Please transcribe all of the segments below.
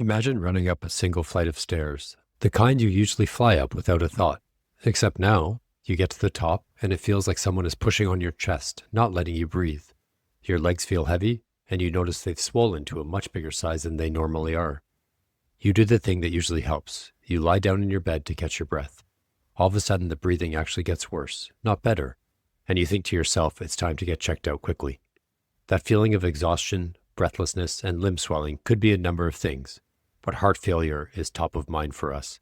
Imagine running up a single flight of stairs, the kind you usually fly up without a thought. Except now, you get to the top and it feels like someone is pushing on your chest, not letting you breathe. Your legs feel heavy, and you notice they've swollen to a much bigger size than they normally are. You do the thing that usually helps. You lie down in your bed to catch your breath. All of a sudden, the breathing actually gets worse, not better, and you think to yourself it's time to get checked out quickly. That feeling of exhaustion, breathlessness, and limb swelling could be a number of things, but heart failure is top of mind for us.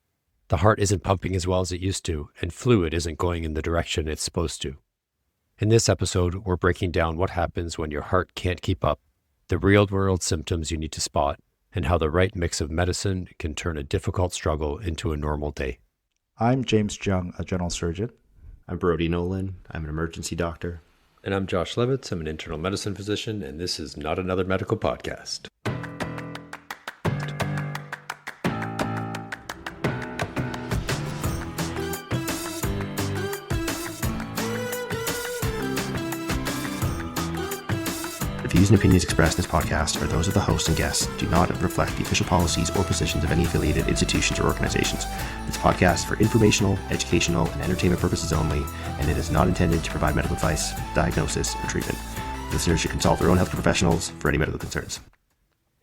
The heart isn't pumping as well as it used to, and fluid isn't going in the direction it's supposed to. In this episode, we're breaking down what happens when your heart can't keep up, the real-world symptoms you need to spot, and how the right mix of medicine can turn a difficult struggle into a normal day. I'm James Jung, a general surgeon. I'm Brody Nolan. I'm an emergency doctor. And I'm Josh Levitz. I'm an internal medicine physician, and this is Not Another Medical Podcast. The views and opinions expressed in this podcast are those of the host and guests, do not reflect the official policies or positions of any affiliated institutions or organizations. This podcast is for informational, educational, and entertainment purposes only, and it is not intended to provide medical advice, diagnosis, or treatment. Listeners should consult their own healthcare professionals for any medical concerns.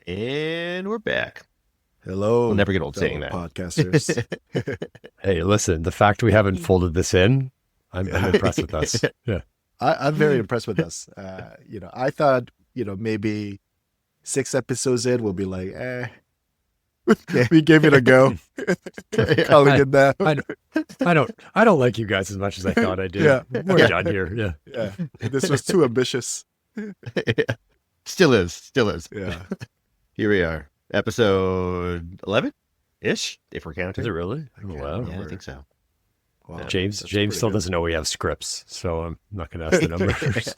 And we're back. Hello. We'll never get old saying that. Podcasters. Hey, listen, the fact we haven't folded this in, I'm impressed with us. Yeah. I'm very impressed with us. I thought, maybe 6 episodes in, we'll be like, we gave it a go. Calling it that. I don't like you guys as much as I thought I did. Yeah. We're done here. Yeah. This was too ambitious. Still is. Yeah. Here we are. Episode 11-ish, if we're counting. Is it really? Oh, wow. Yeah, I think so. Wow. James still doesn't know we have scripts, so I'm not going to ask the numbers.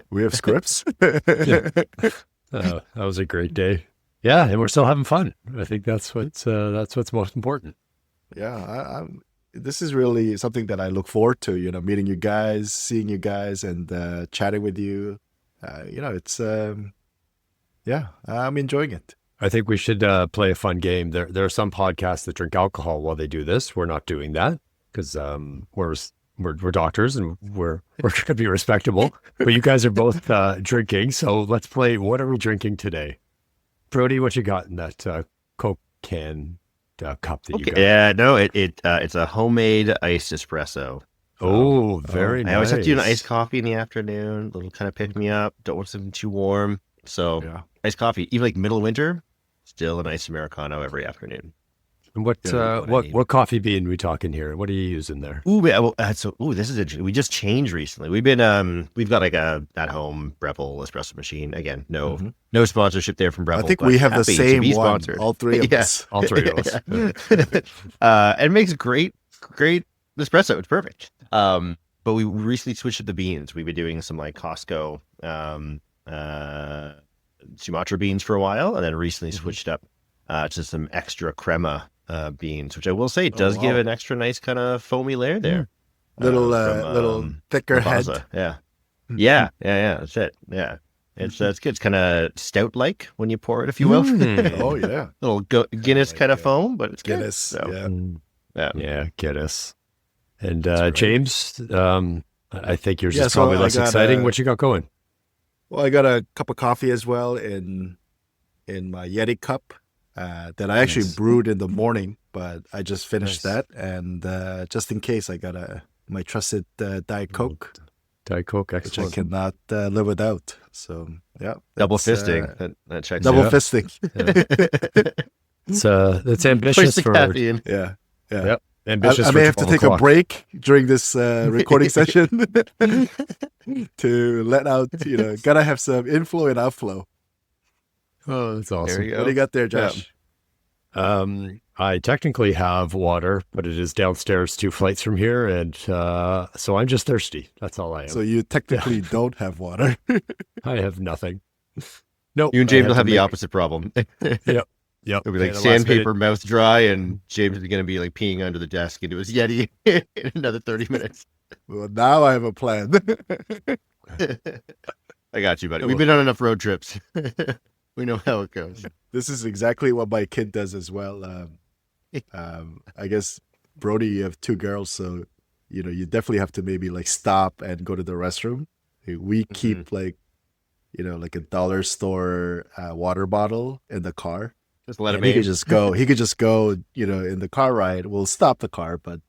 We have scripts. That was a great day. Yeah, and we're still having fun. I think that's what's most important. Yeah, this is really something that I look forward to. Meeting you guys, seeing you guys, and chatting with you. I'm enjoying it. I think we should play a fun game. There are some podcasts that drink alcohol while they do this. We're not doing that because we're doctors and we're going to be respectable. But you guys are both drinking, so let's play. What are we drinking today? Brody, what you got in that Coke can cup that you got? Yeah, no, it's a homemade iced espresso. Oh, very nice. I always have to do an iced coffee in the afternoon. Little kind of pick me up. Don't want something too warm. So iced coffee, even like middle of winter, still a nice Americano every afternoon. And what coffee bean are we talking here? What are you using there? This is interesting. We just changed recently. We've got like a at-home Breville espresso machine. Again, no sponsorship there from Breville. I think we have the same one. Sponsored. All three of us. All three of us. And it makes great espresso. It's perfect. But we recently switched to the beans. We've been doing some like Costco Sumatra beans for a while, and then recently switched up to some extra crema beans, which I will say does give an extra nice kind of foamy layer there. Little thicker head. Yeah. That's it. Yeah, it's good. It's kind of stout like when you pour it, if you will. Oh yeah, little Guinness kind of foam, but it's Guinness. Good. So, yeah, Guinness. And right. James, I think yours is probably less exciting. What you got going? Well, I got a cup of coffee as well in my Yeti cup that I actually brewed in the morning, but I just finished that. And just in case, I got my trusted Diet Coke. Diet Coke, excellent. Which I cannot live without. So, yeah. Double fisting. That checks double out. fisting. That's ambitious for caffeine. Yeah. Yep. Ambitious. I may have to take a break during this recording session to let out, gotta have some inflow and outflow. Oh, that's awesome. There you go. What do you got there, Josh? I technically have water, but it is downstairs 2 flights from here, and so I'm just thirsty. That's all I am. So you technically don't have water. I have nothing. No, you and James will have the opposite problem. Yep. It'll be like sandpaper, mouth dry, and James is going to be like peeing under the desk into his Yeti in another 30 minutes. Well, now I have a plan. I got you, buddy. We've been on enough road trips. We know how it goes. This is exactly what my kid does as well. I guess, Brody, you have 2 girls, so you definitely have to maybe like stop and go to the restroom. We keep like like a dollar store water bottle in the car. Just let him And he in. could just go. He could just go. In the car ride. We'll stop the car, but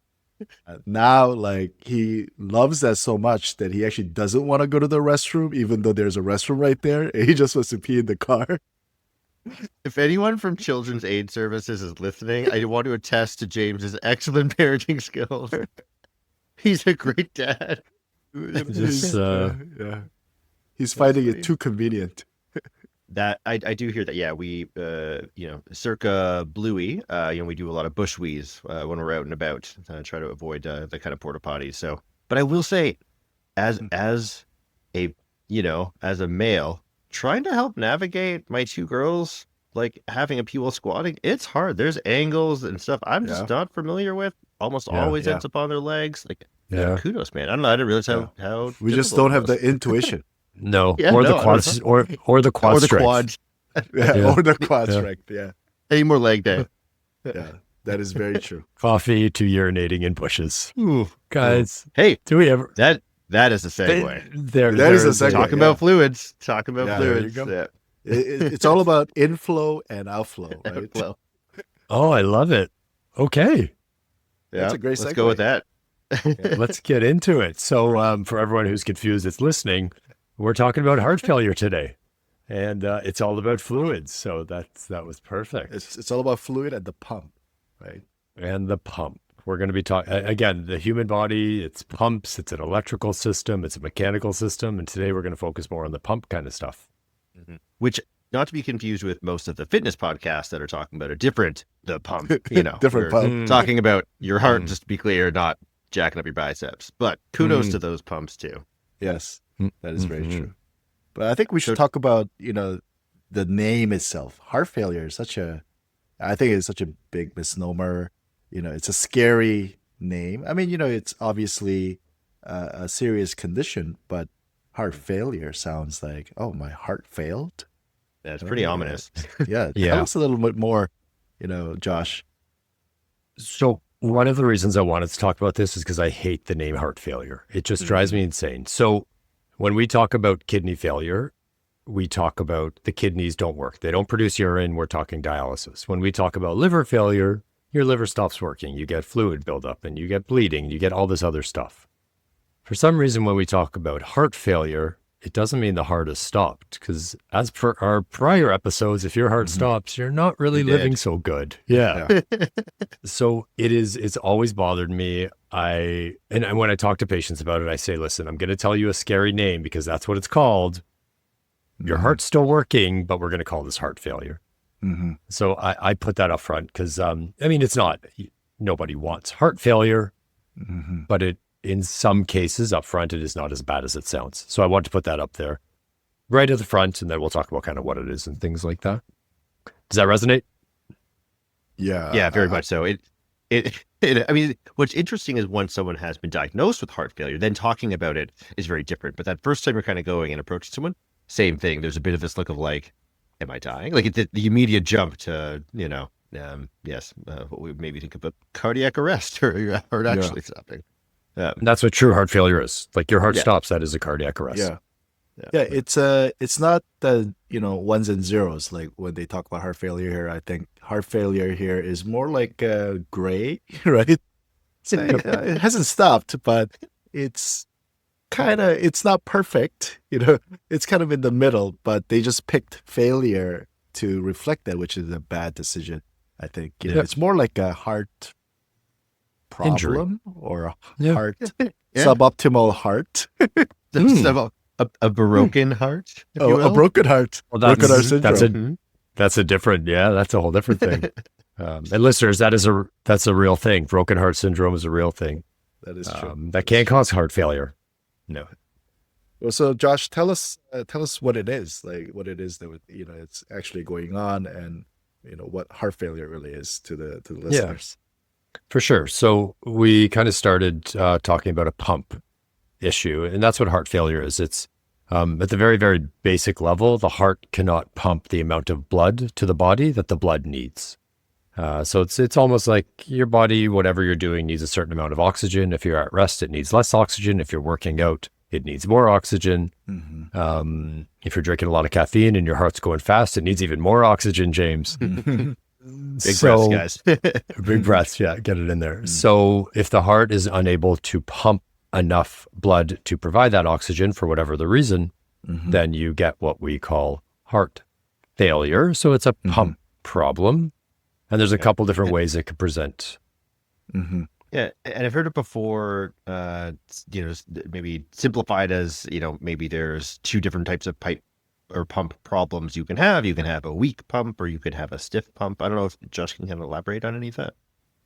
now like he loves that so much that he actually doesn't want to go to the restroom, even though there's a restroom right there. And he just wants to pee in the car. If anyone from Children's Aid Services is listening, I want to attest to James's excellent parenting skills. He's a great dad. Just, Yeah, he's finding it too convenient. That I do hear that. Yeah, we circa Bluey, we do a lot of bush wheeze when we're out and about, try to avoid the kind of porta potties. So, but I will say, as a male, trying to help navigate my 2 girls, like having a pee while squatting, it's hard. There's angles and stuff I'm just not familiar with. Almost always ends up on their legs. Like, kudos, man. I don't know. I didn't realize how We just don't have the intuition. No, Yeah, or no, the quads, or the quad or the strength. quads. Or the quad strength. Yeah, Any more leg day? yeah, that is very true. Coffee to urinating in bushes. Ooh. Guys, Hey, do we ever? that is a segue. That is a segue. Talking about fluids. Talking about Yeah, fluids. there you Yeah. It's all about inflow and outflow, right? Well, Oh, I love it. Okay, That's a great Let's segue. go with that. let's get into it. So, for everyone who's confused that's listening, we're talking about heart failure today, and it's all about fluids. So that was perfect. It's all about fluid and the pump, right? And the pump. We're going to be talking again. The human body, it's pumps. It's an electrical system. It's a mechanical system. And today we're going to focus more on the pump kind of stuff. Which, not to be confused with most of the fitness podcasts that are talking about the pump, Different we're pump. talking about your heart, just to be clear, not jacking up your biceps. But kudos to those pumps too. Yes, that is very true. But I think we should talk about the name itself. Heart failure is I think it's such a big misnomer. It's a scary name. I mean, it's obviously a serious condition, but heart failure sounds like, oh, my heart failed. That's pretty ominous. Yeah, Yeah. Tell us a little bit more, Josh. So one of the reasons I wanted to talk about this is because I hate the name heart failure. It just drives me insane. So when we talk about kidney failure, we talk about the kidneys don't work. They don't produce urine. We're talking dialysis. When we talk about liver failure, your liver stops working. You get fluid buildup and you get bleeding. You get all this other stuff. For some reason, when we talk about heart failure, it doesn't mean the heart has stopped, because as per our prior episodes, if your heart stops, you're not really You're living dead. so good. Yeah. So it's always bothered me. And when I talk to patients about it, I say, listen, I'm going to tell you a scary name because that's what it's called. Your heart's still working, but we're going to call this heart failure. Mm-hmm. So I put that up front because, it's not, nobody wants heart failure, Mm-hmm. but in some cases up front, it is not as bad as it sounds. So I want to put that up there right at the front, and then we'll talk about kind of what it is and things like that. Does that resonate? Yeah. Yeah, very much so. What's interesting is once someone has been diagnosed with heart failure, then talking about it is very different. But that first time you're kind of going and approaching someone, same thing. There's a bit of this look of like, am I dying? Like the immediate jump to, what we maybe think of a cardiac arrest or your heart actually stopping. And that's what true heart failure is. Like your heart stops, that is a cardiac arrest. Yeah. It's not the ones and zeros like when they talk about heart failure here. I think heart failure here is more like gray, right? It hasn't stopped, but it's not perfect. It's kind of in the middle, but they just picked failure to reflect that, which is a bad decision. I think it's more like a heart problem Injury. or a heart Yeah. suboptimal heart. A broken heart, if you Oh, will. a broken heart. Well, broken heart syndrome. Mhm. that's a whole different thing. And listeners, that's a real thing. Broken heart syndrome is a real thing. That is true. That can cause heart failure. No. Well, so Josh, tell us what it is, like what it is that it's actually going on, and what heart failure really is to the listeners. For sure. So we kind of started talking about a pump issue, and that's what heart failure is. It's At the very, very basic level, the heart cannot pump the amount of blood to the body that the blood needs. So it's almost like your body, whatever you're doing, needs a certain amount of oxygen. If you're at rest, it needs less oxygen. If you're working out, it needs more oxygen. If you're drinking a lot of caffeine and your heart's going fast, it needs even more oxygen, James. Big breaths, guys. Big breaths, yeah, get it in there. So if the heart is unable to pump enough blood to provide that oxygen for whatever the reason, then you get what we call heart failure. So it's a pump problem. And there's a couple different ways it could present. Yeah, and I've heard it before, maybe simplified as, maybe there's two different types of pipe or pump problems you can have. You can have a weak pump or you could have a stiff pump. I don't know if Josh can kind of elaborate on any of that.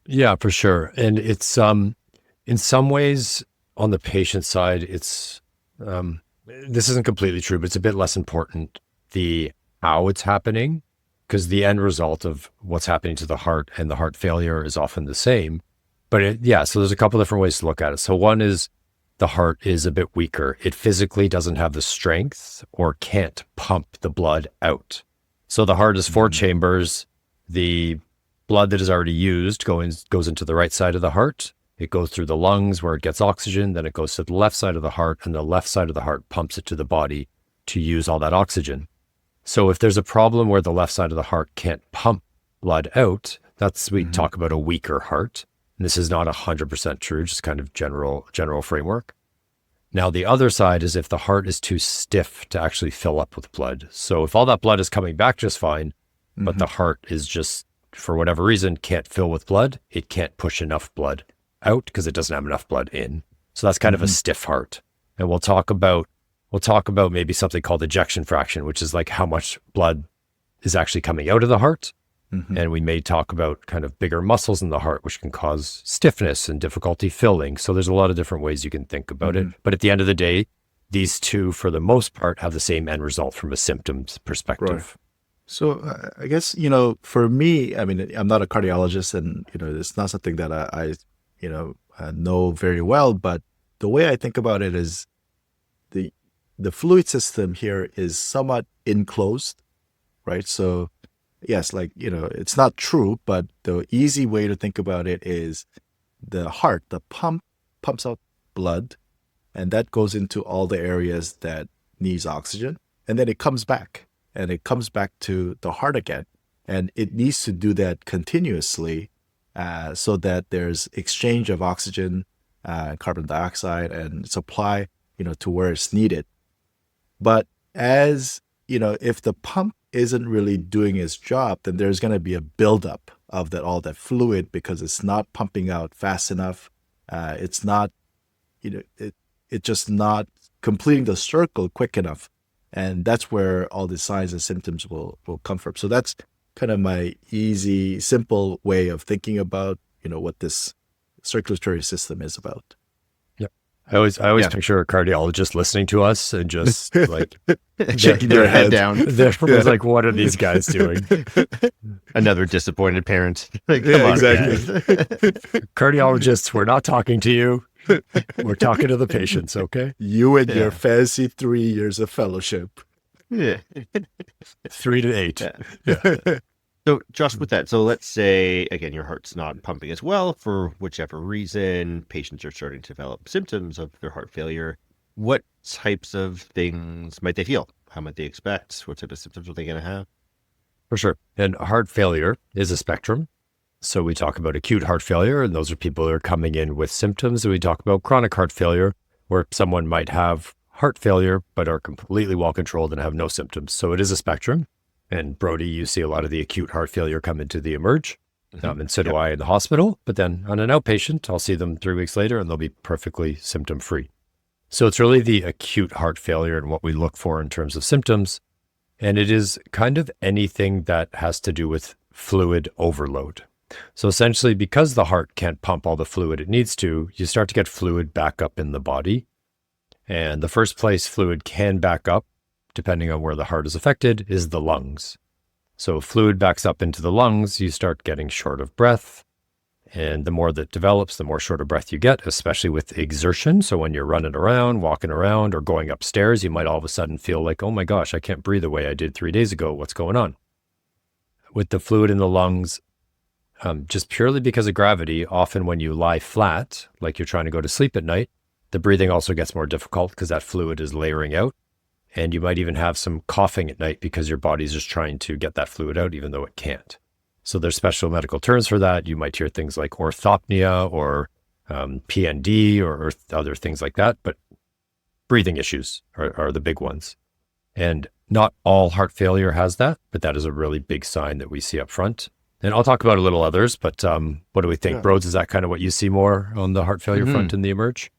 Yeah, for sure. And it's, in some ways on the patient side, it's, this isn't completely true, but it's a bit less important, the how it's happening, because the end result of what's happening to the heart and the heart failure is often the same. But so there's a couple different ways to look at it. So one is the heart is a bit weaker. It physically doesn't have the strength or can't pump the blood out. So the heart is 4 chambers. The blood that is already used goes into the right side of the heart. It goes through the lungs where it gets oxygen. Then it goes to the left side of the heart, and the left side of the heart pumps it to the body to use all that oxygen. So if there's a problem where the left side of the heart can't pump blood out, we talk about a weaker heart. And this is not 100% true, just kind of general framework. Now, the other side is if the heart is too stiff to actually fill up with blood. So if all that blood is coming back just fine, but the heart is just, for whatever reason, can't fill with blood, it can't push enough blood out because it doesn't have enough blood in. So that's kind of a stiff heart. And we'll talk about maybe something called ejection fraction, which is like how much blood is actually coming out of the heart. And we may talk about kind of bigger muscles in the heart, which can cause stiffness and difficulty filling. So there's a lot of different ways you can think about it. But at the end of the day, these two, for the most part, have the same end result from a symptoms perspective. Right. So I guess, for me, I mean, I'm not a cardiologist and, it's not something that I know very well, but the way I think about it is the fluid system here is somewhat enclosed, right? So yes, it's not true, but the easy way to think about it is the heart, the pumps out blood, and that goes into all the areas that needs oxygen. And then it comes back to the heart again. And it needs to do that continuously so that there's exchange of oxygen, carbon dioxide, and supply, to where it's needed. But as, if the pump isn't really doing its job, then there's going to be a buildup of all that fluid because it's not pumping out fast enough. It's not, it's just not completing the circle quick enough. And that's where all the signs and symptoms will come from. So that's kind of my easy, simple way of thinking about, what this circulatory system is about. I always picture a cardiologist listening to us and just like shaking their head down. They're like, what are these guys doing? Another disappointed parent. Like, come on, exactly. Cardiologists, we're not talking to you. We're talking to the patients, okay? You and your fancy 3 years of fellowship. Yeah. 3 to 8. Yeah. So, Josh, with that, so let's say, again, your heart's not pumping as well for whichever reason. Patients are starting to develop symptoms of their heart failure. What types of things might they feel? How might they expect? What type of symptoms are they going to have? For sure. And heart failure is a spectrum. So we talk about acute heart failure, and those are people who are coming in with symptoms. And we talk about chronic heart failure, where someone might have heart failure, but are completely well controlled and have no symptoms. So it is a spectrum. And Brody, you see a lot of the acute heart failure come into the emerge. And so do I in the hospital. But then on an outpatient, I'll see them 3 weeks later and they'll be perfectly symptom free. So it's really the acute heart failure and what we look for in terms of symptoms. And it is kind of anything that has to do with fluid overload. So essentially, because the heart can't pump all the fluid it needs to, you start to get fluid back up in the body. And the first place fluid can back up, depending on where the heart is affected, is the lungs. So if fluid backs up into the lungs, you start getting short of breath. And the more that develops, the more short of breath you get, especially with exertion. So when you're running around, walking around, or going upstairs, you might all of a sudden feel like, oh my gosh, I can't breathe the way I did 3 days ago. What's going on? With the fluid in the lungs, just purely because of gravity, often when you lie flat, like you're trying to go to sleep at night, the breathing also gets more difficult because that fluid is layering out. And you might even have some coughing at night because your body's just trying to get that fluid out, even though it can't. So there's special medical terms for that. You might hear things like orthopnea or PND or other things like that. But breathing issues are the big ones. And not all heart failure has that, but that is a really big sign that we see up front. And I'll talk about a little others, but what do we think? Yeah. Rhodes, is that kind of what you see more on the heart failure front in the emerge?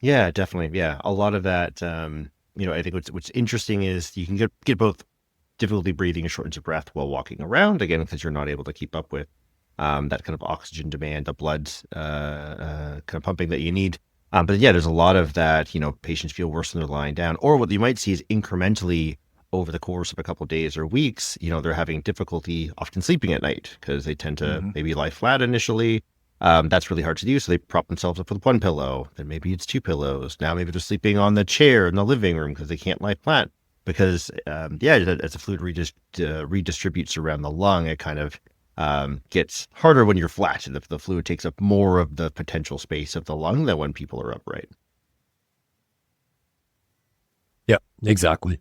Yeah, definitely. Yeah, a lot of that, I think what's interesting is you can get both difficulty breathing and shortness of breath while walking around, again, because you're not able to keep up with that kind of oxygen demand, the blood kind of pumping that you need. But yeah, there's a lot of that, patients feel worse when they're lying down. Or what you might see is incrementally over the course of a couple of days or weeks, they're having difficulty often sleeping at night because they tend to maybe lie flat initially. That's really hard to do. So they prop themselves up with one pillow. Then maybe it's 2 pillows. Now maybe they're sleeping on the chair in the living room because they can't lie flat. Because, as the fluid redistributes around the lung, it kind of gets harder when you're flat. The fluid takes up more of the potential space of the lung than when people are upright. Yeah, exactly.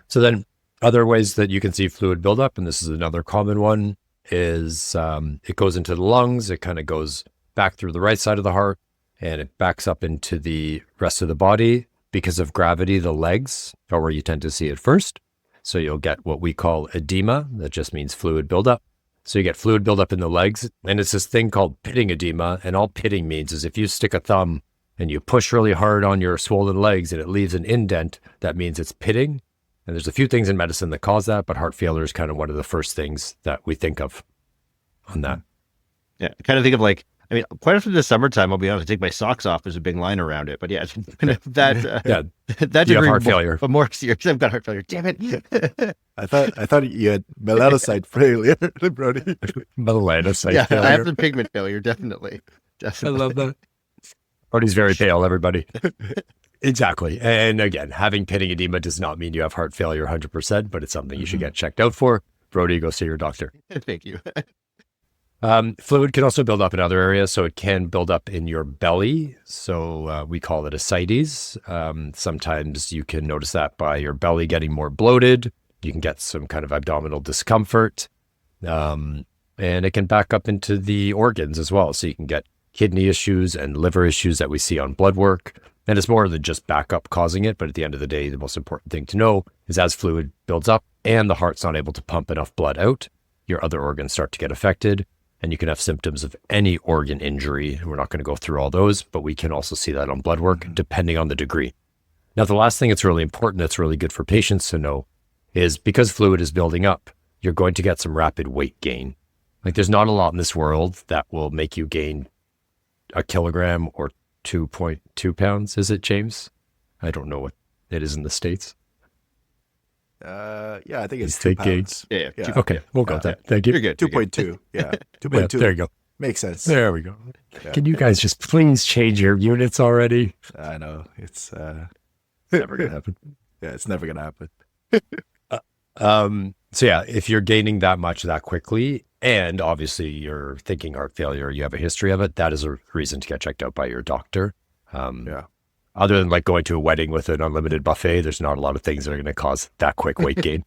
So then other ways that you can see fluid buildup, and this is another common one, is it goes into the lungs. It kind of goes back through the right side of the heart, and it backs up into the rest of the body. Because of gravity, the legs are where you tend to see it first. So you'll get what we call edema. That just means fluid buildup. So you get fluid buildup in the legs, and it's this thing called pitting edema. And all pitting means is if you stick a thumb and you push really hard on your swollen legs and it leaves an indent, that means it's pitting. And there's a few things in medicine that cause that, but heart failure is kind of one of the first things that we think of on that. Yeah, I kind of think of quite often in the summertime, I'll be honest, I take my socks off. There's a big line around it. But yeah, that you have heart failure. But more serious, I've got heart failure. Damn it. I thought you had melanocyte failure, Brody. Melanocyte failure. I have the pigment failure, definitely. I love that. Brody's very pale, everybody. Exactly. And again, having pitting edema does not mean you have heart failure 100%, but it's something you should get checked out for. Brody, go see your doctor. Thank you. Fluid can also build up in other areas. So it can build up in your belly. So we call it ascites. Sometimes you can notice that by your belly getting more bloated. You can get some kind of abdominal discomfort. And it can back up into the organs as well. So you can get kidney issues and liver issues that we see on blood work. And it's more than just backup causing it. But at the end of the day, the most important thing to know is as fluid builds up and the heart's not able to pump enough blood out, your other organs start to get affected. And you can have symptoms of any organ injury. We're not going to go through all those, but we can also see that on blood work, depending on the degree. Now, the last thing that's really important, that's really good for patients to know, is because fluid is building up, you're going to get some rapid weight gain. Like there's not a lot in this world that will make you gain a kilogram or 2.2 pounds. Is it, James? I don't know what it is in the States. I think it's 2 pounds. Yeah. Okay, we'll go with that. Thank you. You're good. 2.2. Yeah, 2.2. There you go. Makes sense. There we go. Yeah. Can you guys just please change your units already? I know. It's never going to happen. Yeah, it's never going to happen. So yeah, if you're gaining that much that quickly, and obviously you're thinking heart failure, you have a history of it, that is a reason to get checked out by your doctor. Other than like going to a wedding with an unlimited buffet, there's not a lot of things that are going to cause that quick weight gain.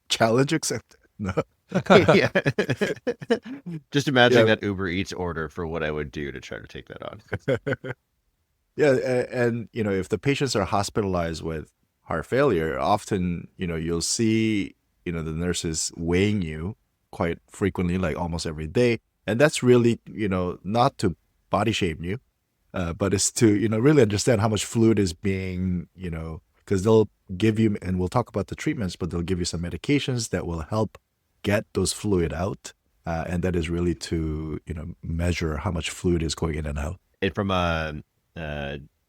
Challenge accepted. No. Yeah. Just imagining that Uber Eats order for what I would do to try to take that on. Yeah. And, if the patients are hospitalized with heart failure, often, you'll see, the nurses weighing you quite frequently, like almost every day. And that's really, not to body shame you. But it's to, really understand how much fluid is being, because they'll give you, and we'll talk about the treatments, but they'll give you some medications that will help get those fluid out. And that is really to, measure how much fluid is going in and out. And from a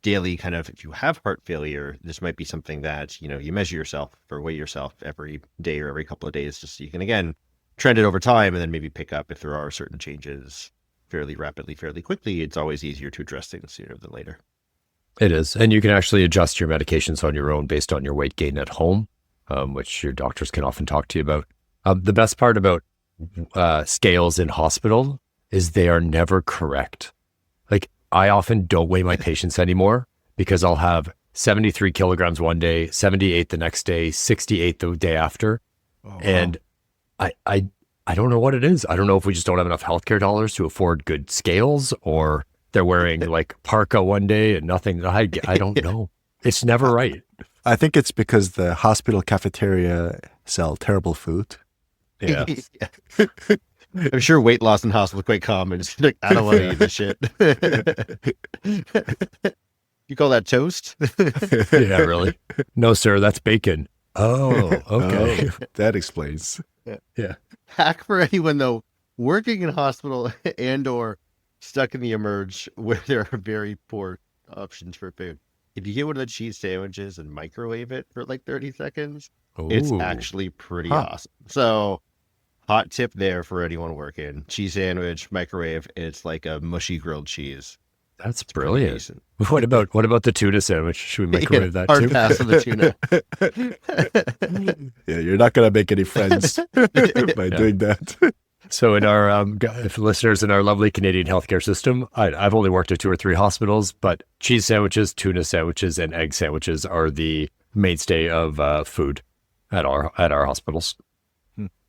daily kind of, if you have heart failure, this might be something that, you measure yourself or weigh yourself every day or every couple of days, just so you can, again, trend it over time and then maybe pick up if there are certain changes fairly rapidly, fairly quickly. It's always easier to address things sooner than later. It is. And you can actually adjust your medications on your own based on your weight gain at home, which your doctors can often talk to you about. The best part about scales in hospital is they are never correct. Like, I often don't weigh my patients anymore because I'll have 73 kilograms one day, 78 the next day, 68 the day after. Oh, And I don't know what it is. I don't know if we just don't have enough healthcare dollars to afford good scales, or they're wearing like parka one day and nothing. I don't know. It's never right. I think it's because the hospital cafeteria sell terrible food. Yeah. I'm sure weight loss in hospital is quite common. It's like, I don't want to eat this shit. You call that toast? Yeah, really? No, sir, that's bacon. Oh, okay. Oh, that explains. Yeah. Hack for anyone though, working in hospital and or stuck in the emerge where there are very poor options for food. If you get one of the cheese sandwiches and microwave it for like 30 seconds, it's Ooh. actually pretty Huh. awesome. So hot tip there for anyone working. Cheese sandwich, microwave, it's like a mushy grilled cheese. That's Pretty brilliant. decent. What about the tuna sandwich? Should we microwave that Hard too? pass on the tuna. Yeah, you're not going to make any friends by doing that. So in our listeners in our lovely Canadian healthcare system, I've only worked at 2 or 3 hospitals, but cheese sandwiches, tuna sandwiches, and egg sandwiches are the mainstay of food at our hospitals.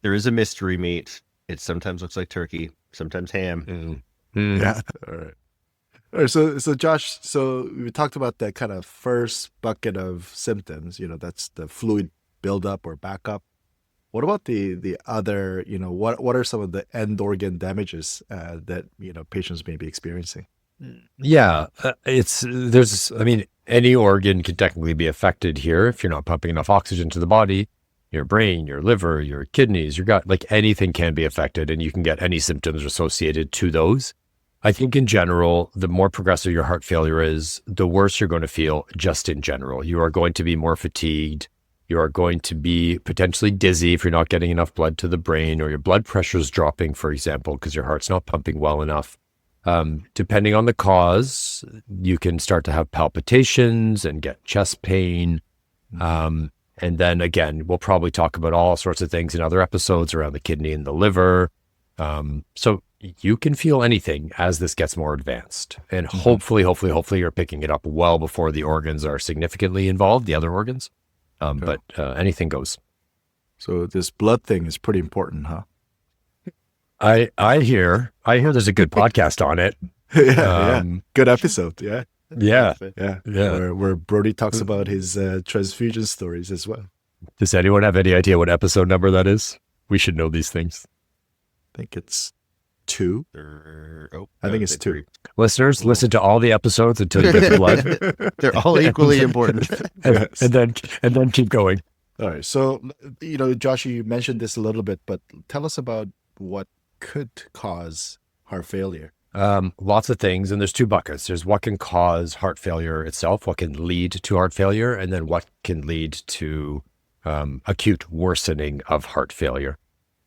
There is a mystery meat. It sometimes looks like turkey, sometimes ham. Yeah. All right. All right. So Josh, so we talked about that kind of first bucket of symptoms, that's the fluid buildup or backup. What about the other, what are some of the end organ damages that, patients may be experiencing? Yeah, any organ can technically be affected here if you're not pumping enough oxygen to the body. Your brain, your liver, your kidneys, your gut, like anything can be affected, and you can get any symptoms associated to those. I think in general, the more progressive your heart failure is, the worse you're going to feel just in general. You are going to be more fatigued. You are going to be potentially dizzy if you're not getting enough blood to the brain, or your blood pressure is dropping, for example, because your heart's not pumping well enough. Depending on the cause, you can start to have palpitations and get chest pain. And then again, we'll probably talk about all sorts of things in other episodes around the kidney and the liver. So you can feel anything as this gets more advanced. And hopefully you're picking it up well before the organs are significantly involved, the other organs. But anything goes. So this blood thing is pretty important, huh? I hear there's a good podcast on it. Yeah. Good episode. Yeah. Yeah. Where Brody talks about his transfusion stories as well. Does anyone have any idea what episode number that is? We should know these things. I think it's 2. I think it's 2. 3. Listeners, listen to all the episodes until you get the blood. They're all equally important. and then keep going. All right. So, Josh, you mentioned this a little bit, but tell us about what could cause heart failure. Lots of things, and there's 2 buckets. There's what can cause heart failure itself, what can lead to heart failure, and then what can lead to acute worsening of heart failure.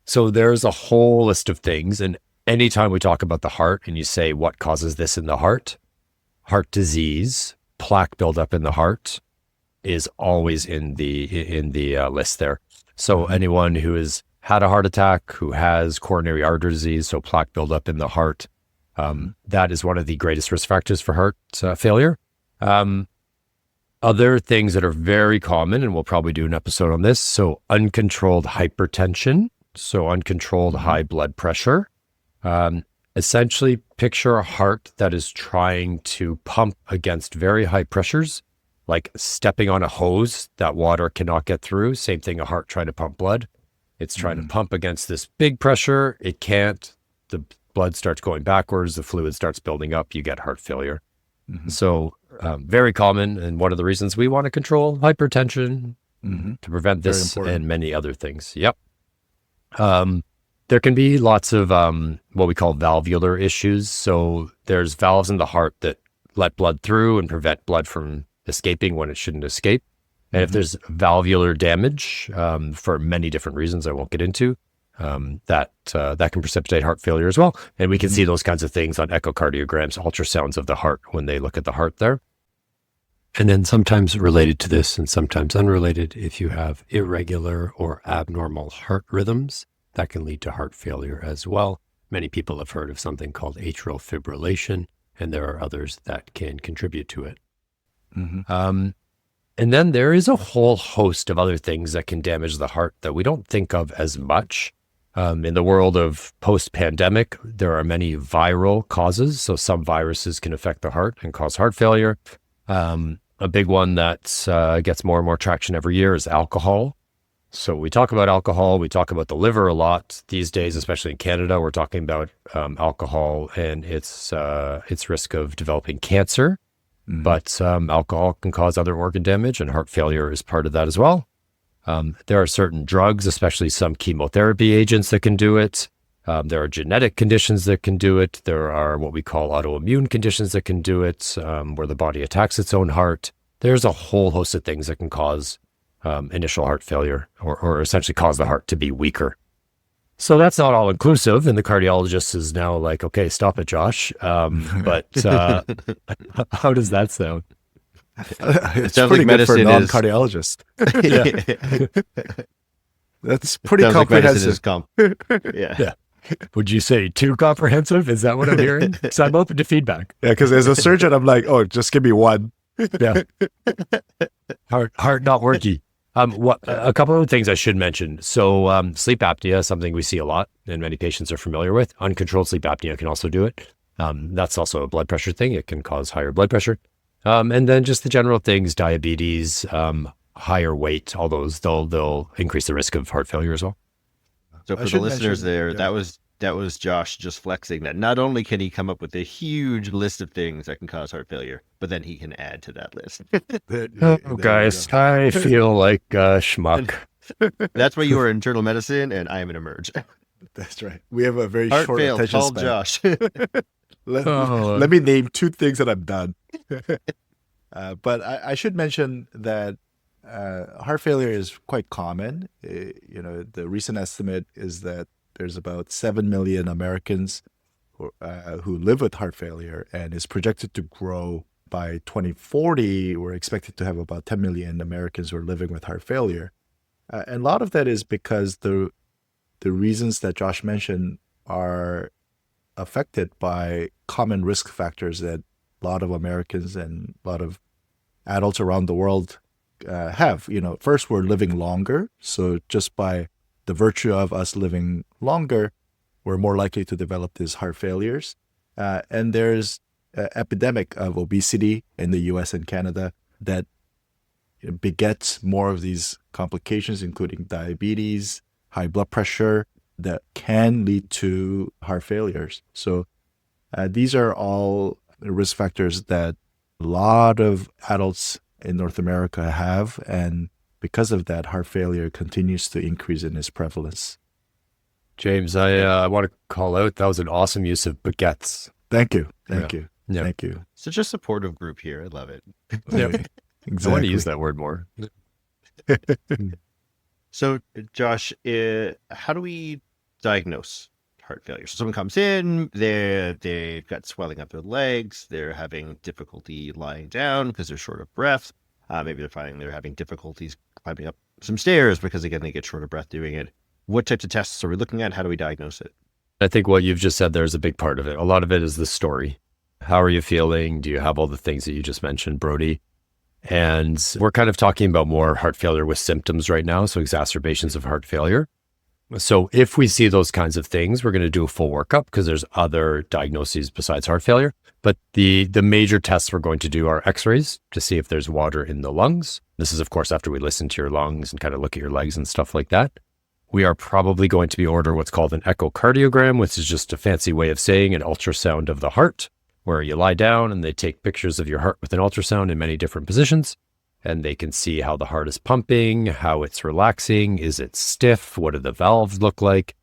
So there's a whole list of things, and anytime we talk about the heart and you say what causes this in the heart disease, plaque buildup in the heart is always in the list there. So anyone who has had a heart attack, who has coronary artery disease, so plaque buildup in the heart, that is one of the greatest risk factors for heart failure. Other things that are very common, and we'll probably do an episode on this, so uncontrolled hypertension, so uncontrolled high blood pressure. Essentially, picture a heart that is trying to pump against very high pressures, like stepping on a hose that water cannot get through. Same thing, a heart trying to pump blood. It's trying to pump against this big pressure. It can't. The blood starts going backwards. The fluid starts building up. You get heart failure. So very common, and one of the reasons we want to control hypertension to prevent this and many other things. Yep. There can be lots of what we call valvular issues. So there's valves in the heart that let blood through and prevent blood from escaping when it shouldn't escape. And if there's valvular damage for many different reasons I won't get into, that can precipitate heart failure as well. And we can see those kinds of things on echocardiograms, ultrasounds of the heart when they look at the heart there. And then sometimes related to this and sometimes unrelated, if you have irregular or abnormal heart rhythms, that can lead to heart failure as well. Many people have heard of something called atrial fibrillation, and there are others that can contribute to it. And then there is a whole host of other things that can damage the heart that we don't think of as much. In the world of post-pandemic, there are many viral causes. So some viruses can affect the heart and cause heart failure. A big one that gets more and more traction every year is alcohol. So we talk about alcohol, we talk about the liver a lot these days, especially in Canada. We're talking about alcohol and its risk of developing cancer. But alcohol can cause other organ damage, and heart failure is part of that as well. There are certain drugs, especially some chemotherapy agents that can do it. There are genetic conditions that can do it. There are what we call autoimmune conditions that can do it, where the body attacks its own heart. There's a whole host of things that can cause initial heart failure or essentially cause the heart to be weaker. So that's not all inclusive. And the cardiologist is now like, okay, stop it, Josh. But how does that sound? It sounds pretty like good for a medicine is- non-cardiologist. That's pretty Sounds like medicine comprehensive. is Yeah. Would you say too comprehensive? Is that what I'm hearing? So I'm open to feedback. Yeah, because as a surgeon, I'm like, oh, just give me one. Yeah. Heart not worky. A couple of things I should mention. So sleep apnea is something we see a lot and many patients are familiar with. Uncontrolled sleep apnea can also do it. That's also a blood pressure thing. It can cause higher blood pressure. And then just the general things, diabetes, higher weight, all those, they'll increase the risk of heart failure as well. So for the listeners there, that was Josh just flexing that not only can he come up with a huge list of things that can cause heart failure, but then he can add to that list. Oh, guys, I feel like a schmuck. That's why you are in internal medicine and I am in emerge. That's right. We have a very Heart short failed, attention call span. Josh. Let me name 2 things that I'm done. But I should mention that heart failure is quite common. The recent estimate is that there's about 7 million Americans who live with heart failure, and is projected to grow by 2040. We're expected to have about 10 million Americans who are living with heart failure. And a lot of that is because the reasons that Josh mentioned are affected by common risk factors that a lot of Americans and a lot of adults around the world have. First, we're living longer. So just by the virtue of us living longer, we're more likely to develop these heart failures. And there's an epidemic of obesity in the US and Canada that begets more of these complications, including diabetes, high blood pressure, that can lead to heart failures. So these are all risk factors that a lot of adults in North America have, and because of that, heart failure continues to increase in its prevalence. James, I want to call out, that was an awesome use of baguettes. Thank you. Yeah. Thank you. Such a supportive group here. I love it. Yep. Exactly. I want to use that word more. So, Josh, how do we diagnose heart failure? So someone comes in, they've got swelling up their legs, they're having difficulty lying down because they're short of breath. Maybe they're finding they're having difficulties climbing up some stairs because, again, they get short of breath doing it. What types of tests are we looking at? How do we diagnose it? I think what you've just said there is a big part of it. A lot of it is the story. How are you feeling? Do you have all the things that you just mentioned, Brody? And we're kind of talking about more heart failure with symptoms right now, so exacerbations of heart failure. So if we see those kinds of things, we're going to do a full workup because there's other diagnoses besides heart failure. But the major tests we're going to do are x-rays to see if there's water in the lungs. This is, of course, after we listen to your lungs and kind of look at your legs and stuff like that. We are probably going to be order what's called an echocardiogram, which is just a fancy way of saying an ultrasound of the heart, where you lie down and they take pictures of your heart with an ultrasound in many different positions. And they can see how the heart is pumping, how it's relaxing, is it stiff, what do the valves look like,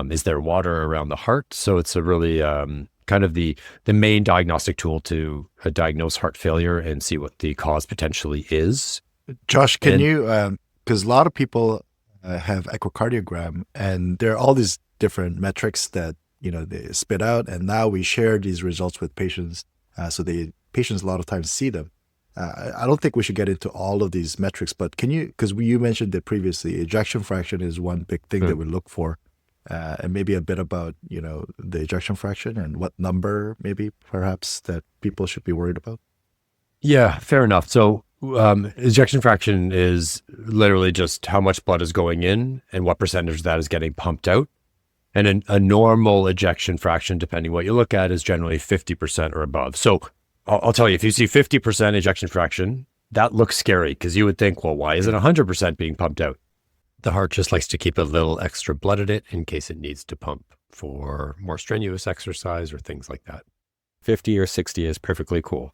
is there water around the heart? So it's a really kind of the main diagnostic tool to diagnose heart failure and see what the cause potentially is. Josh, can you, because a lot of people have echocardiogram, and there are all these different metrics that they spit out, and now we share these results with patients, so the patients a lot of times see them. I don't think we should get into all of these metrics, but can you, because you mentioned it previously, ejection fraction is one big thing that we look for, and maybe a bit about the ejection fraction and what number maybe perhaps that people should be worried about. Yeah, fair enough. So ejection fraction is literally just how much blood is going in and what percentage of that is getting pumped out. And a normal ejection fraction, depending what you look at, is generally 50% or above. So I'll tell you, if you see 50% ejection fraction, that looks scary because you would think, well, why isn't 100% being pumped out? The heart just likes to keep a little extra blood in it in case it needs to pump for more strenuous exercise or things like that. 50 or 60 is perfectly cool.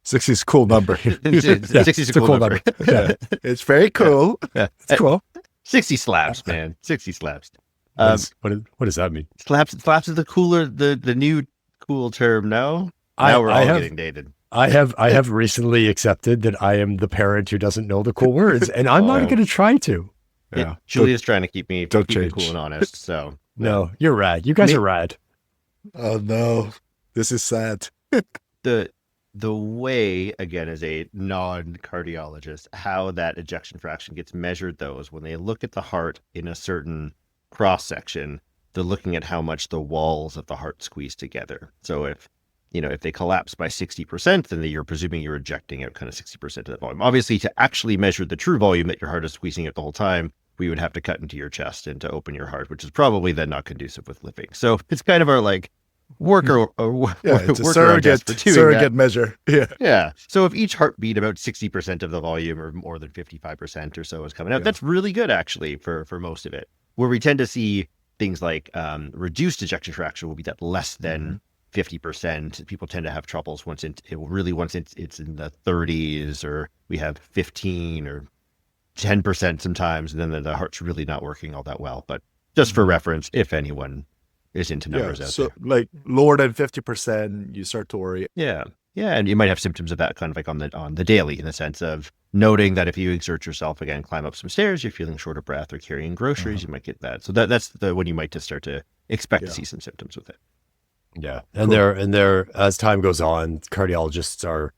60 is a cool number. 60 is a cool number. Yeah. It's very cool. Yeah. It's cool. 60 slaps, man. 60 slaps. What does that mean? Slaps is the new cool term. Now we're all getting dated. I have recently accepted that I am the parent who doesn't know the cool words, and I'm not going to try to. Yeah, Julia's trying to keep me cool and honest. So no, you're rad. You guys are rad. Oh no, this is sad. The way, again, as a non-cardiologist, how that ejection fraction gets measured, though, is when they look at the heart in a certain cross-section, they're looking at how much the walls of the heart squeeze together. So if they collapse by 60%, then you're presuming you're ejecting out kind of 60% of that volume. Obviously, to actually measure the true volume that your heart is squeezing out the whole time, we would have to cut into your chest and to open your heart, which is probably then not conducive with living. So it's kind of our it's a surrogate measure. Yeah. So if each heartbeat about 60% of the volume or more than 55% or so is coming out, that's really good actually for most of it. Where we tend to see things like reduced ejection fraction will be that less than 50%. People tend to have troubles once it's in the 30s, or we have 15 or 10% sometimes, and then the heart's really not working all that well. But just for reference, if anyone is into numbers out there. So like lower than 50%, you start to worry. Yeah. And you might have symptoms of that kind of like on the daily, in the sense of noting that if you exert yourself again, climb up some stairs, you're feeling short of breath, or carrying groceries, you might get that. So that's when you might just start to expect to see some symptoms with it. Yeah. And there, as time goes on, cardiologists are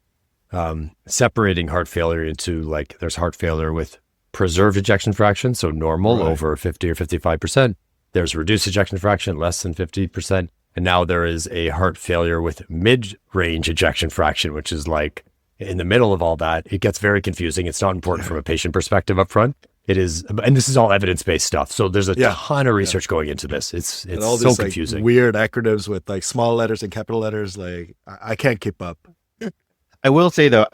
separating heart failure into, like, there's heart failure with preserved ejection fraction, so normal over 50 or 55%. There's reduced ejection fraction, less than 50%. And now there is a heart failure with mid-range ejection fraction, which is like in the middle of all that. It gets very confusing. It's not important from a patient perspective up front. It is, and this is all evidence-based stuff. So there's a ton of research going into this. It's all so confusing. Like, weird acronyms with like small letters and capital letters. Like I can't keep up. I will say though,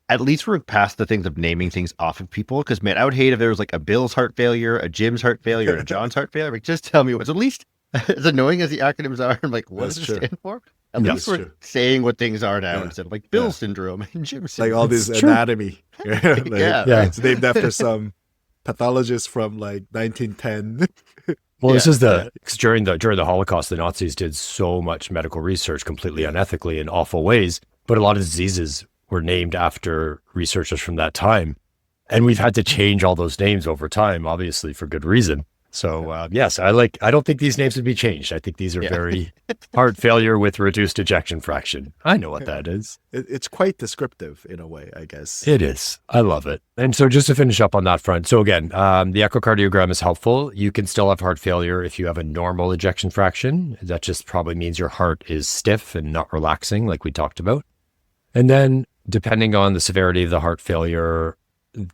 at least we're past the things of naming things off of people. Because man, I would hate if there was like a Bill's heart failure, a Jim's heart failure, and a John's heart failure. Like, just tell me what's at least as annoying as the acronyms are. I'm like, what does it stand for? At least we're saying what things are now instead of like Bill syndrome and Jim syndrome. Like all this anatomy. It's named after some pathologist from like 1910. Well, this is during the Holocaust, the Nazis did so much medical research completely unethically in awful ways, but a lot of diseases were named after researchers from that time. And we've had to change all those names over time, obviously for good reason. So yes, I don't think these names would be changed. I think these are very heart failure with reduced ejection fraction. I know what that is. It's quite descriptive in a way, I guess. It is. I love it. And so just to finish up on that front. So again, the echocardiogram is helpful. You can still have heart failure if you have a normal ejection fraction. That just probably means your heart is stiff and not relaxing, like we talked about. And then depending on the severity of the heart failure,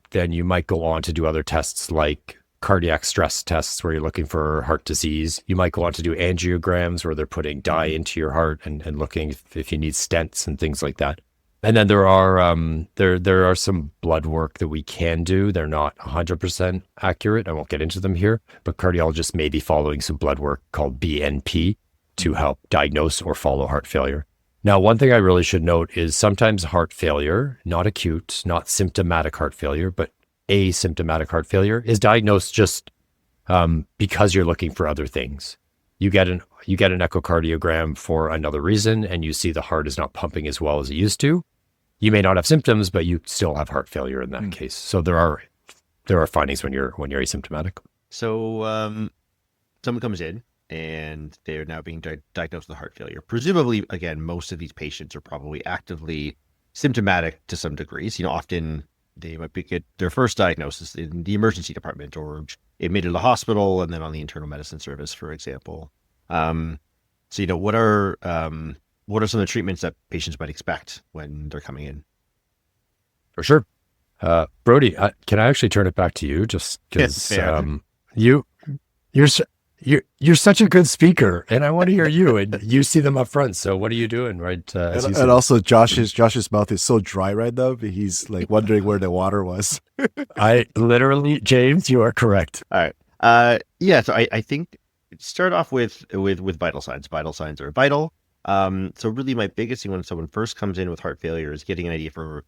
then you might go on to do other tests like cardiac stress tests where you're looking for heart disease. You might go on to do angiograms where they're putting dye into your heart and looking if you need stents and things like that. And then there are some blood work that we can do. They're not 100% accurate. I won't get into them here, but cardiologists may be following some blood work called BNP to help diagnose or follow heart failure. Now, one thing I really should note is sometimes heart failure, not acute, not symptomatic heart failure, but asymptomatic heart failure is diagnosed just because you're looking for other things. You get an echocardiogram for another reason, and you see the heart is not pumping as well as it used to. You may not have symptoms, but you still have heart failure in that case. So there are there are findings when you're asymptomatic. So someone comes in and they're now being diagnosed with heart failure. Presumably, again, most of these patients are probably actively symptomatic to some degrees. Often they might get their first diagnosis in the emergency department or admitted to the hospital and then on the internal medicine service, for example. So, what are some of the treatments that patients might expect when they're coming in? For sure. Brody, can I actually turn it back to you just because you're such a good speaker and I want to hear you, and you see them up front. So what are you doing, right? And also Josh's mouth is so dry right now, but he's like wondering where the water was. James, you are correct. All right. So I think start off with vital signs. Vital signs are vital. So really my biggest thing when someone first comes in with heart failure is getting an idea for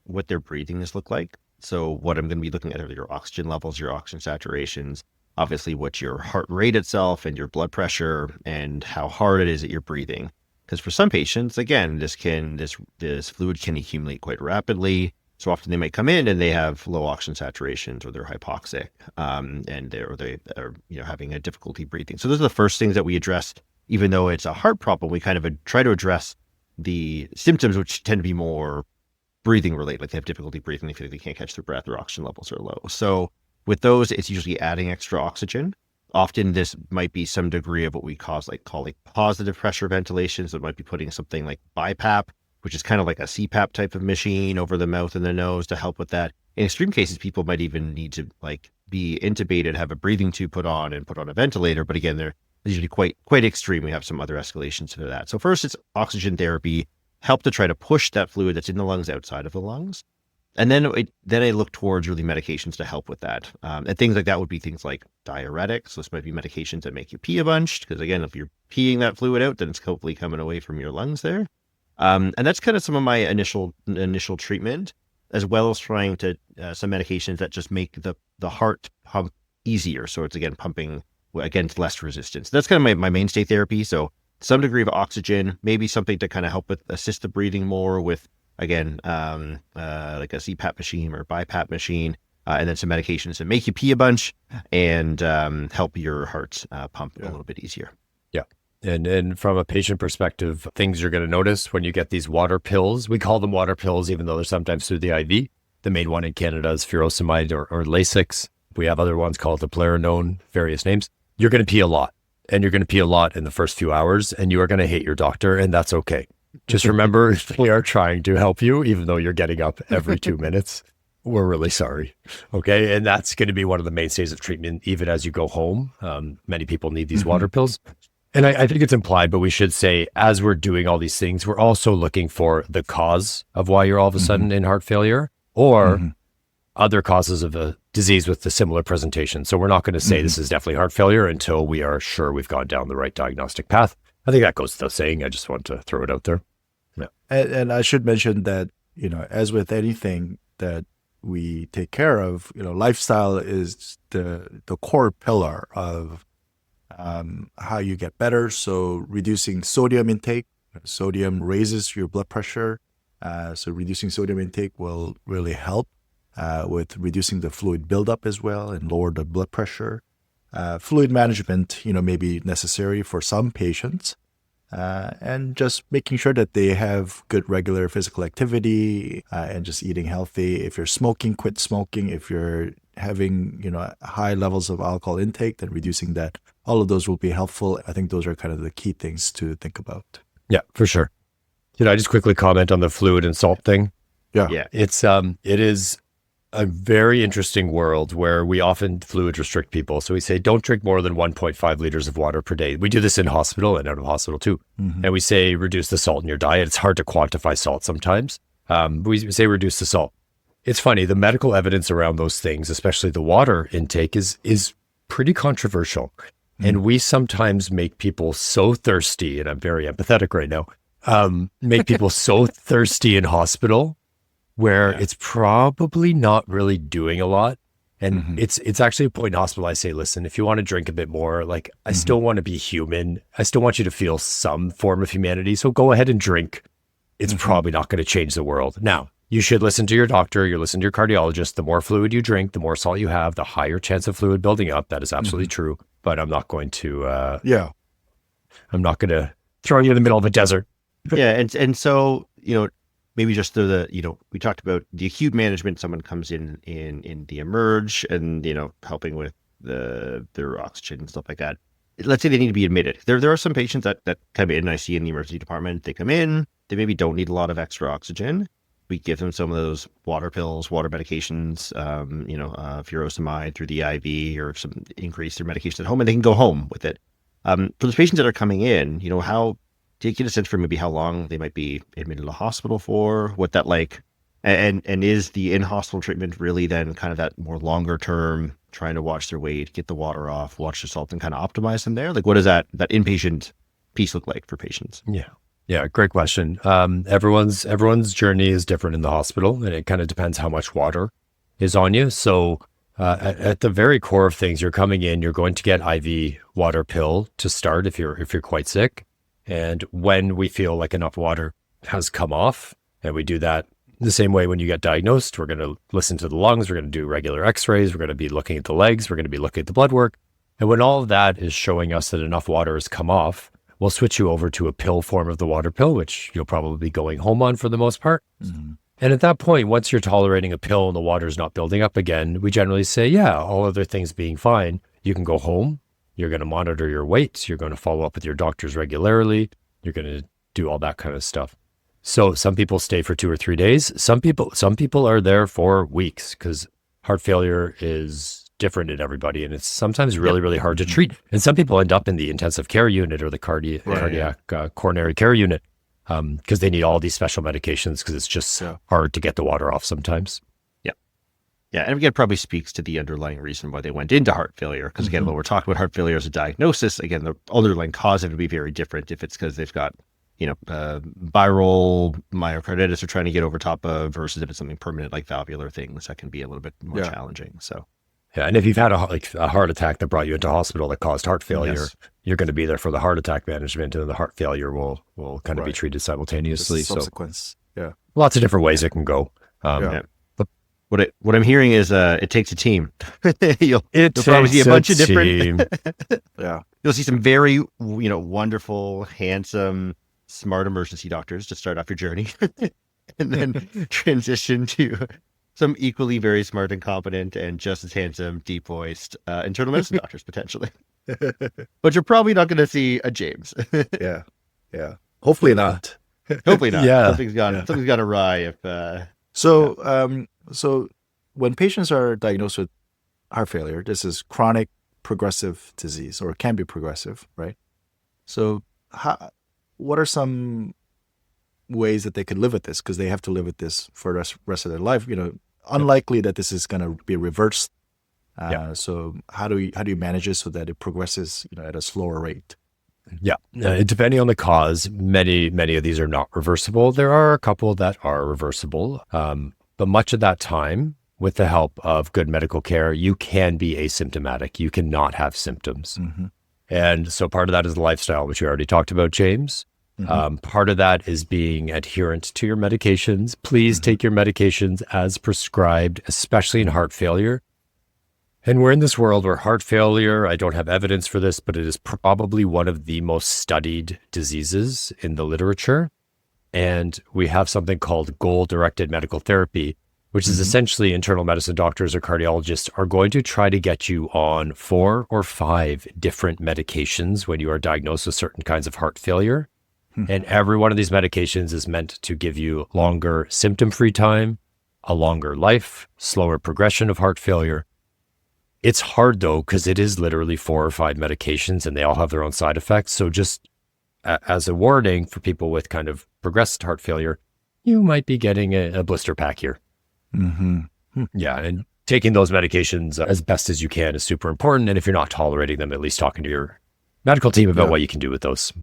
what their breathing is look like. So what I'm going to be looking at are your oxygen levels, your oxygen saturations, obviously what your heart rate itself and your blood pressure and how hard it is that you're breathing. Because for some patients, again, this fluid can accumulate quite rapidly. So often they might come in and they have low oxygen saturations or they're hypoxic, and they are having a difficulty breathing. So those are the first things that we address. Even though it's a heart problem, we kind of try to address the symptoms, which tend to be more breathing related, like they have difficulty breathing, they feel like they can't catch their breath, their oxygen levels are low. So with those, it's usually adding extra oxygen. Often this might be some degree of what we call positive pressure ventilation. So it might be putting something like BiPAP, which is kind of like a CPAP type of machine over the mouth and the nose to help with that. In extreme cases, people might even need to be intubated, have a breathing tube put on and put on a ventilator. But again, they're usually quite extreme. We have some other escalations to that. So first, it's oxygen therapy, help to try to push that fluid that's in the lungs outside of the lungs. And then I look towards really medications to help with that. And things like that would be things like diuretics. So this might be medications that make you pee a bunch, because again, if you're peeing that fluid out, then it's hopefully coming away from your lungs there. And that's kind of some of my initial treatment, as well as trying to some medications that just make the heart pump easier. So it's again pumping against less resistance. That's kind of my mainstay therapy. So some degree of oxygen, maybe something to kind of help with assist the breathing more with, again, like a CPAP machine or BiPAP machine, and then some medications that make you pee a bunch and help your heart pump a little bit easier. Yeah. And from a patient perspective, things you're going to notice when you get these water pills, we call them water pills, even though they're sometimes through the IV. The main one in Canada is furosemide or Lasix. We have other ones called eplerenone, various names. You're going to pee a lot, and you're going to pee a lot in the first few hours, and you are going to hate your doctor, and that's okay. Just remember, we are trying to help you, even though you're getting up every 2 minutes. We're really sorry. Okay. And that's going to be one of the mainstays of treatment, even as you go home. Many people need these water pills. And I think it's implied, but we should say, as we're doing all these things, we're also looking for the cause of why you're all of a sudden in heart failure or other causes of a disease with the similar presentation. So we're not going to say this is definitely heart failure until we are sure we've gone down the right diagnostic path. I think that goes without saying. I just want to throw it out there. Yeah. And I should mention that, as with anything that we take care of, lifestyle is the core pillar of how you get better. So reducing sodium intake, sodium raises your blood pressure. So reducing sodium intake will really help with reducing the fluid buildup as well and lower the blood pressure. Fluid management, may be necessary for some patients. And just making sure that they have good regular physical activity and just eating healthy. If you're smoking, quit smoking. If you're having, high levels of alcohol intake, then reducing that. All of those will be helpful. I think those are kind of the key things to think about. Yeah, for sure. I just quickly comment on the fluid and salt thing? Yeah. It is a very interesting world where we often fluid restrict people. So we say, don't drink more than 1.5 liters of water per day. We do this in hospital and out of hospital too. And we say, reduce the salt in your diet. It's hard to quantify salt sometimes. We say, reduce the salt. It's funny, the medical evidence around those things, especially the water intake, is pretty controversial. And we sometimes make people so thirsty, and I'm very empathetic right now, make people so thirsty in hospital where it's probably not really doing a lot. And it's actually a point in hospital I say, listen, if you want to drink a bit more, I still want to be human. I still want you to feel some form of humanity. So go ahead and drink. It's probably not going to change the world. Now, you should listen to your doctor, you listen to your cardiologist. The more fluid you drink, the more salt you have, the higher chance of fluid building up. That is absolutely true. But I'm not going to, I'm not going to throw you in the middle of a desert. Yeah. And so, maybe just we talked about the acute management. Someone comes in the emerge and, helping with their oxygen and stuff like that. Let's say they need to be admitted. There are some patients that come in, I see in the emergency department, they come in, they maybe don't need a lot of extra oxygen. We give them some of those water pills, water medications, furosemide through the IV or some increase their medication at home, and they can go home with it. For those patients that are coming in, how do you get a sense for maybe how long they might be admitted to the hospital for, what that like, and is the in-hospital treatment really then kind of that more longer term, trying to watch their weight, get the water off, watch their salt and kind of optimize them there? Like, what does that inpatient piece look like for patients? Yeah, great question. Everyone's journey is different in the hospital, and it kind of depends how much water is on you. So at the very core of things, you're coming in, you're going to get IV water pill to start if you're quite sick. And when we feel like enough water has come off, and we do that the same way when you get diagnosed, we're going to listen to the lungs, we're going to do regular x-rays, we're going to be looking at the legs, we're going to be looking at the blood work. And when all of that is showing us that enough water has come off, we'll switch you over to a pill form of the water pill, which you'll probably be going home on for the most part. Mm-hmm. And at that point, once you're tolerating a pill and the water's not building up again, we generally say, yeah, all other things being fine, you can go home. You're going to monitor your weight. You're going to follow up with your doctors regularly. You're going to do all that kind of stuff. So some people stay for 2 or 3 days. Some people are there for weeks because heart failure is different in everybody, and it's sometimes really, really hard to treat. And some people end up in the intensive care unit or the cardiac coronary care unit because they need all these special medications because it's just hard to get the water off sometimes. Yeah, and again, it probably speaks to the underlying reason why they went into heart failure. Because again, when we're talking about heart failure as a diagnosis, again, the underlying cause of it would be very different if it's because they've got, viral myocarditis they're trying to get over top of versus if it's something permanent like valvular things that can be a little bit more challenging. So, yeah, and if you've had a heart attack that brought you into hospital that caused heart failure, you're going to be there for the heart attack management, and the heart failure will kind of be treated simultaneously. Subsequence, lots of different ways it can go. What I'm hearing is it takes a team. You'll takes probably see a bunch of different. Yeah, you'll see some very wonderful, handsome, smart emergency doctors to start off your journey, and then transition to some equally very smart and competent and just as handsome, deep voiced internal medicine doctors potentially. But you're probably not going to see a James. Yeah. Hopefully not. Hopefully not. Yeah. Something's gone awry if. So when patients are diagnosed with heart failure, this is chronic progressive disease, or can be progressive, right? So what are some ways that they could live with this? Because they have to live with this for the rest of their life. Unlikely that this is going to be reversed. So how do you manage it so that it progresses at a slower rate? Yeah, depending on the cause, many of these are not reversible. There are a couple that are reversible. But much of that time, with the help of good medical care, you can be asymptomatic. You cannot have symptoms. Mm-hmm. And so part of that is the lifestyle, which you already talked about, James. Mm-hmm. Part of that is being adherent to your medications. Please take your medications as prescribed, especially in heart failure. And we're in this world where heart failure, I don't have evidence for this, but it is probably one of the most studied diseases in the literature. And we have something called goal-directed medical therapy, which is essentially internal medicine doctors or cardiologists are going to try to get you on 4 or 5 different medications when you are diagnosed with certain kinds of heart failure. And every one of these medications is meant to give you longer symptom-free time, a longer life, slower progression of heart failure. It's hard though, because it is literally 4 or 5 medications and they all have their own side effects. So just as a warning for people with kind of progressed heart failure, you might be getting a blister pack here. Mm-hmm. Yeah, and taking those medications as best as you can is super important. And if you're not tolerating them, at least talking to your medical team about what you can do with those.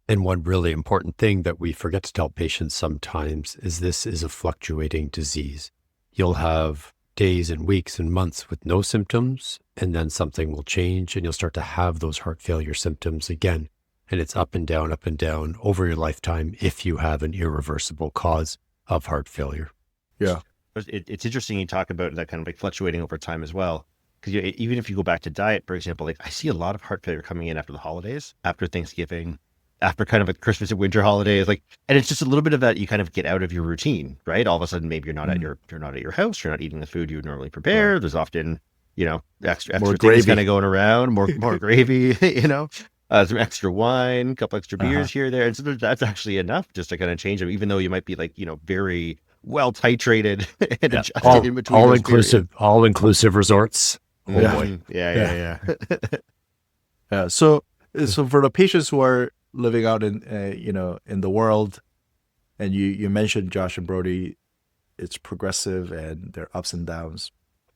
And one really important thing that we forget to tell patients sometimes is this is a fluctuating disease. You'll have days and weeks and months with no symptoms, and then something will change and you'll start to have those heart failure symptoms again. And it's up and down over your lifetime if you have an irreversible cause. of heart failure. Yeah. It's interesting you talk about that kind of like fluctuating over time as well. Because even if you go back to diet, for example, like I see a lot of heart failure coming in after the holidays, after Thanksgiving, after kind of like Christmas and winter holidays, like, and it's just a little bit of that you kind of get out of your routine, right? All of a sudden, maybe you're not at your house, you're not eating the food you would normally prepare. Right. There's often, extra things kind of going around, more gravy, some extra wine, a couple extra beers here or there, and so that's actually enough just to kind of change them, even though you might be like very well titrated and adjusted in between all inclusive resorts. Oh boy. Yeah. So for the patients who are living out in in the world, and you mentioned, Josh and Brody, it's progressive and there are ups and downs.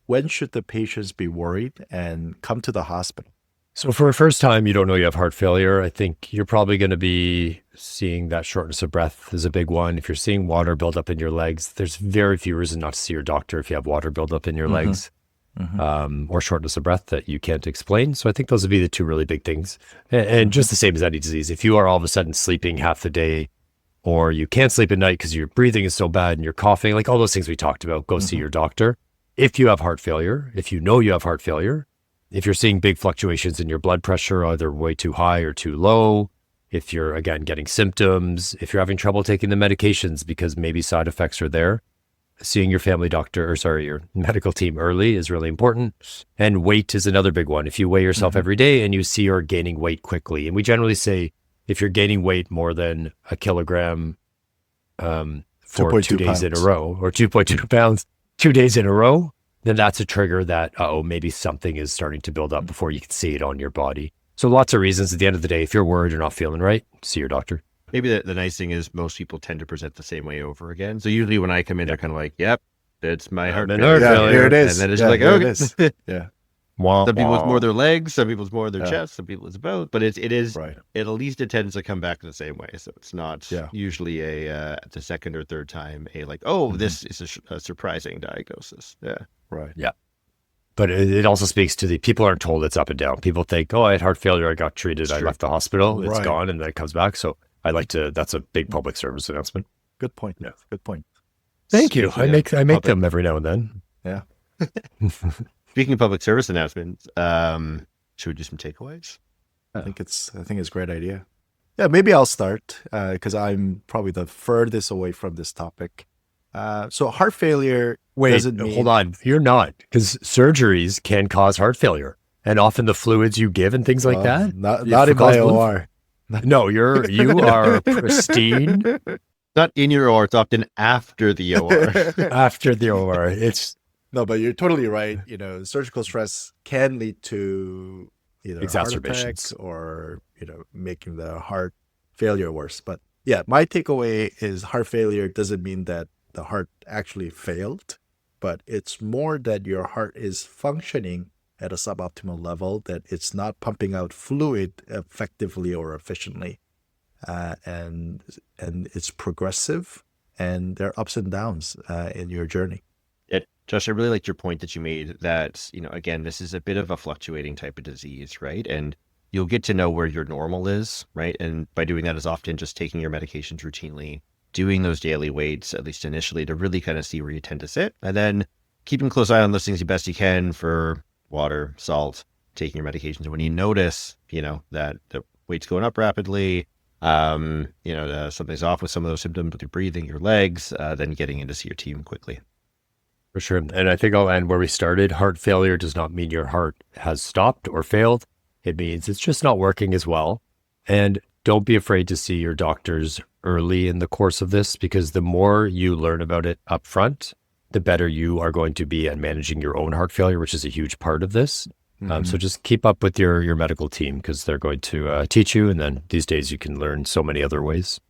When should the patients be worried and come to the hospital? So for a first time, you don't know you have heart failure. I think you're probably going to be seeing that shortness of breath is a big one. If you're seeing water build up in your legs, there's very few reasons not to see your doctor if you have water build up in your legs. Or shortness of breath that you can't explain. So I think those would be the two really big things. And just the same as any disease. If you are all of a sudden sleeping half the day, or you can't sleep at night because your breathing is so bad and you're coughing, like all those things we talked about, go see your doctor. If you have heart failure, if you know you have heart failure, if you're seeing big fluctuations in your blood pressure, either way too high or too low, if you're, again, getting symptoms, if you're having trouble taking the medications because maybe side effects are there, seeing your family doctor, your medical team early is really important. And weight is another big one. If you weigh yourself every day and you see you're gaining weight quickly, and we generally say if you're gaining weight more than a kilogram for 2 days in a row, or 2.2 pounds 2 days in a row, then that's a trigger that, maybe something is starting to build up before you can see it on your body. So lots of reasons. At the end of the day, if you're worried or not feeling right, see your doctor. Maybe the nice thing is most people tend to present the same way over again. So usually when I come in, they're kind of like, yep, it's my heart failure. Yeah, here it is. And then it's like, okay. Yeah. Some people it's more their legs, some people it's more their chest, some people it's both. But it is, right. At least it tends to come back the same way. So it's not usually the second or third time this is a surprising diagnosis. Yeah. Right. Yeah. But it also speaks to the people aren't told it's up and down. People think, I had heart failure, I got treated, I left the hospital, it's gone, and then it comes back. So that's a big public service announcement. Good point. Yeah. Good point. Thank you. I make them every now and then. Yeah. Speaking of public service announcements, should we do some takeaways? I think it's a great idea. Yeah, maybe I'll start because I'm probably the furthest away from this topic. So heart failure doesn't mean... Hold on. You're not, because surgeries can cause heart failure, and often the fluids you give and things like that. Not in my OR. No, you are pristine. Not in your OR, it's often after the OR. After the OR. No, but you're totally right. Surgical stress can lead to either exacerbations or, making the heart failure worse. But yeah, my takeaway is heart failure doesn't mean that the heart actually failed, but it's more that your heart is functioning at a suboptimal level, that it's not pumping out fluid effectively or efficiently. And it's progressive, and there are ups and downs in your journey. Josh, I really liked your point that you made that, again, this is a bit of a fluctuating type of disease, right? And you'll get to know where your normal is, right? And by doing that is often just taking your medications routinely, doing those daily weights, at least initially, to really kind of see where you tend to sit. And then keeping a close eye on those things the best you can for water, salt, taking your medications. And when you notice, that the weight's going up rapidly, something's off with some of those symptoms with your breathing, your legs, then getting in to see your team quickly. For sure. And I think I'll end where we started. Heart failure does not mean your heart has stopped or failed. It means it's just not working as well. And don't be afraid to see your doctors early in the course of this, because the more you learn about it up front, the better you are going to be at managing your own heart failure, which is a huge part of this. So just keep up with your medical team, because they're going to teach you. And then these days you can learn so many other ways.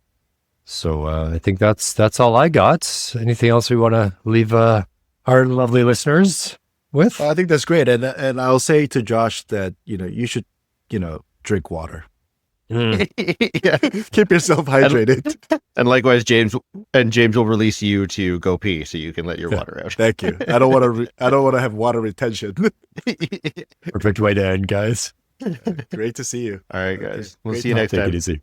So I think that's all I got. Anything else we want to leave our lovely listeners with? I think that's great. And I'll say to Josh that, you should, drink water. Yeah. Keep yourself hydrated. And likewise, James will release you to go pee so you can let your water out. Thank you. I don't want to have water retention. Perfect way to end, guys. Great to see you. All right, guys. We'll see you next time. Take it easy.